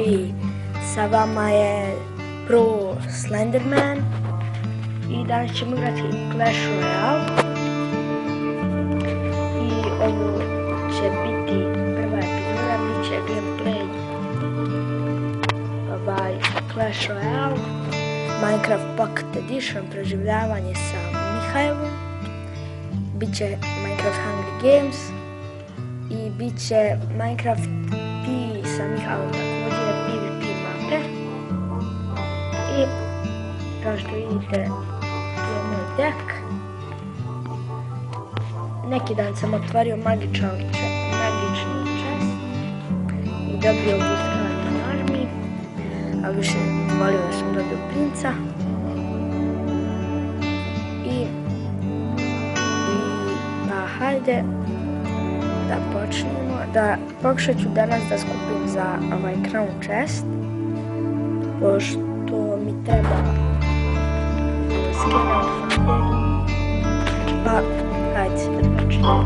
ljudi, sa vama je Pro Slenderman i danas ćemo igrati Clash Royale i ovo će biti prva epizoda, bit će gameplay Clash Royale, Minecraft Pocket Edition, preživljavanje sa Mihajlom, bit će Minecraft Hungry Games i bit će Minecraft P sa Mihajlom također PvP mape. I kao što vidite tu je moj deck. Neki dan sam otvorio magični chest i dobio boostrovanje na armiji, ali više volio da sam dobio princa. Pa hajde da počnemo. Pokušat ću danas da skupim za ovaj crown chest, pošto mi treba skin of fire. Pa hajde da počnemo.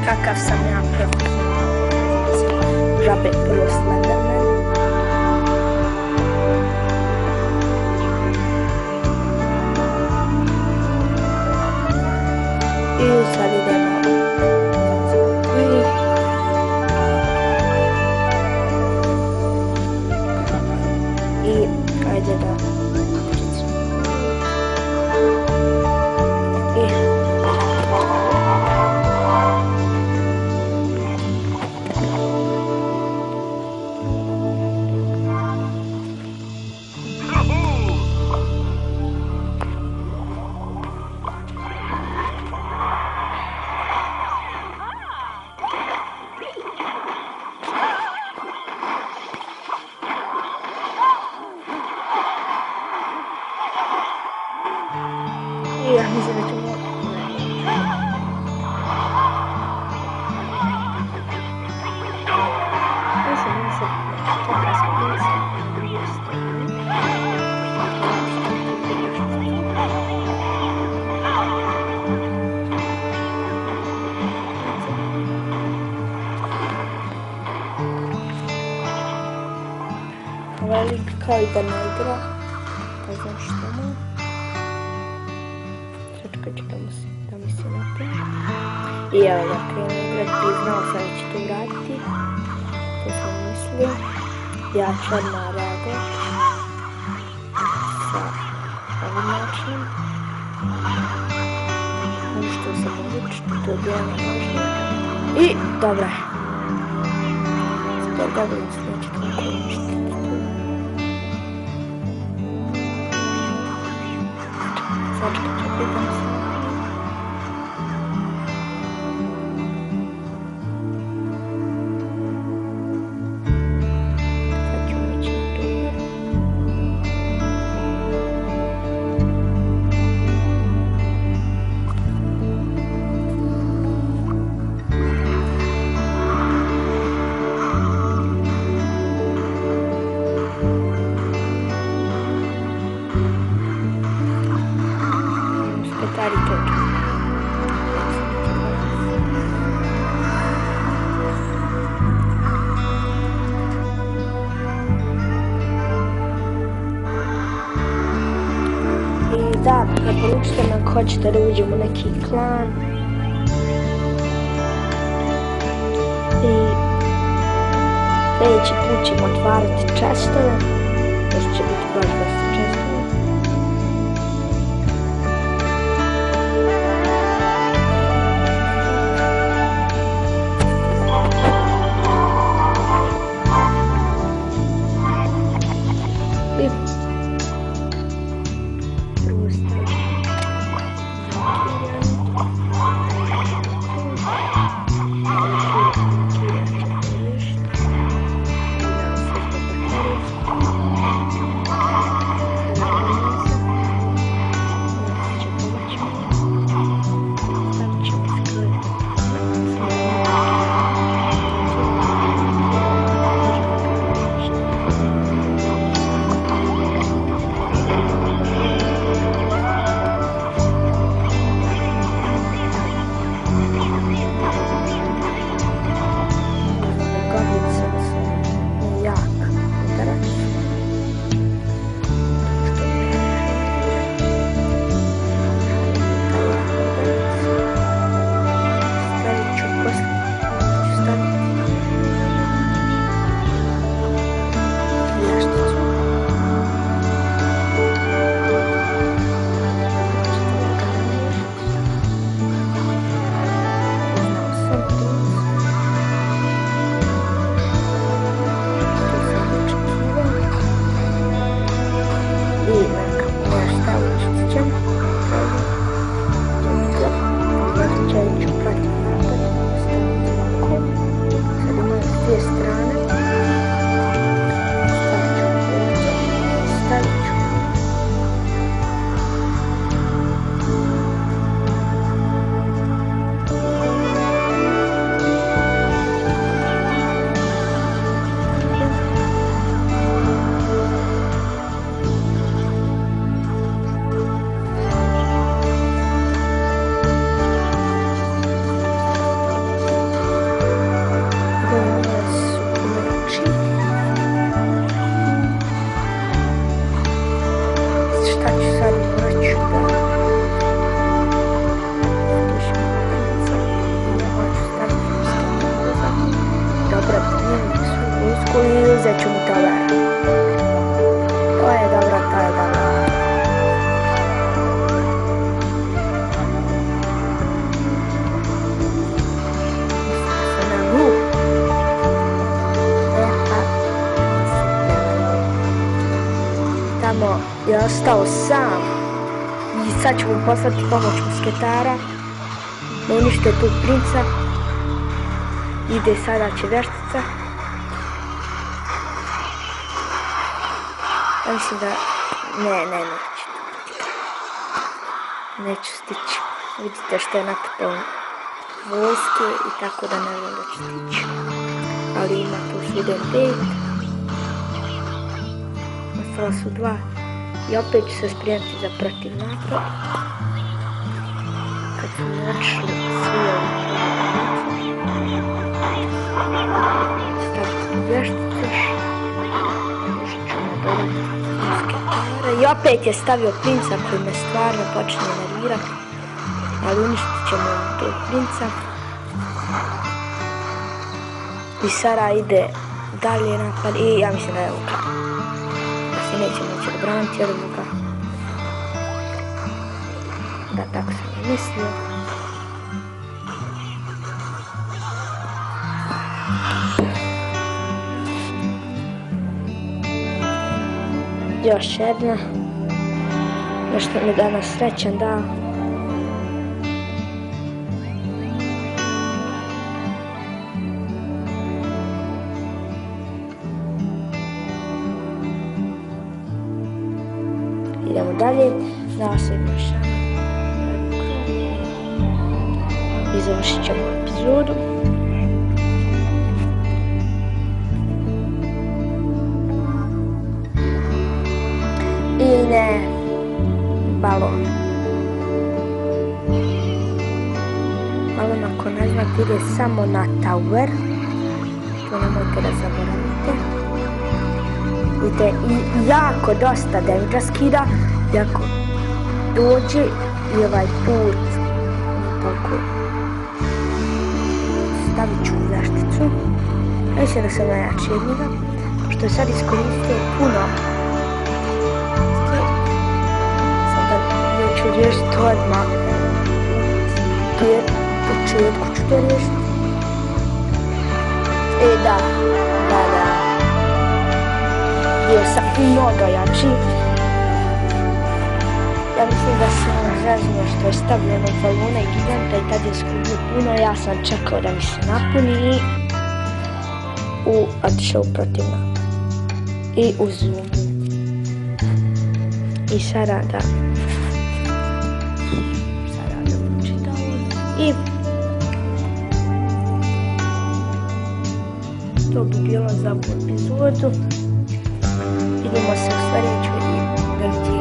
Kakav sam ja žabe Pro Slenderman. I sad idemo i ajde da kao i da ne igra. Ne znam što mu. Sačkat ću da mi se napiše. I evo ga, krenuo igrati, priznao sam da će to uraditi. To sam mislio. Ja ću odmah reagovati sa ovim načinom. Uništio sam odlično, to je bilo nemožno. I dobra je. Spor Goblin neće tako uništiti. Sačkat ću, pitam se. Da, preporučite me ako hoćete da uđemo u neki klan. I sljedeći put ćemo otvarati čestove, još će biti baš dosta čestove. I uzet ću mu tovar. To je dobro, to je dobro. Tamo je ostao sam i sad ću mu poslati pomoć musketara da unište tog princa. Ide sada će veštica. Ja mislim da... neću stići. Vidite što je naputao vojske i tako da ne znam da ću stići. Ali ima tu sudem 5. Ostala su 2. I opet ću se sprijemiti za protiv napad. Kad su mi otišli svi ovi staviti tu vještice. Možda ću me dodati opet je stavio princa koji me stvarno počne nervirati. Ali uništit ćemo tog princa. I Sara ide dalje napad i ja mislim da je Luka. Da se neće moći obraniti od Luka. Da, tako sam i mislio. Još jedna. Nešto mi danas srećan dan. Idemo dalje. Nasljedna šana. I završit ćemo epizodu. I ne balon. Balon ako ne znate ide samo na tower. To nemojte da zaboravite. Vidite i jako dosta damage skida. I ako dođe i ovaj put toliko stavit ću u zašticu. Mislim da sam najjači od njega. Pošto je sad iskoristio puno. Ću riješiti odmah. U početku ću to riješiti. Da. Bio sam mnogo jači. Ja mislim da sam razumio što je stavljeno balona i giganta i tad je skubio puno. Ja sam čekao da mi se napuni i otišao protivno. I u zumbu. I Sara da. I to bi bilo za ovu epizodu. Vidimo se u sljedećoj.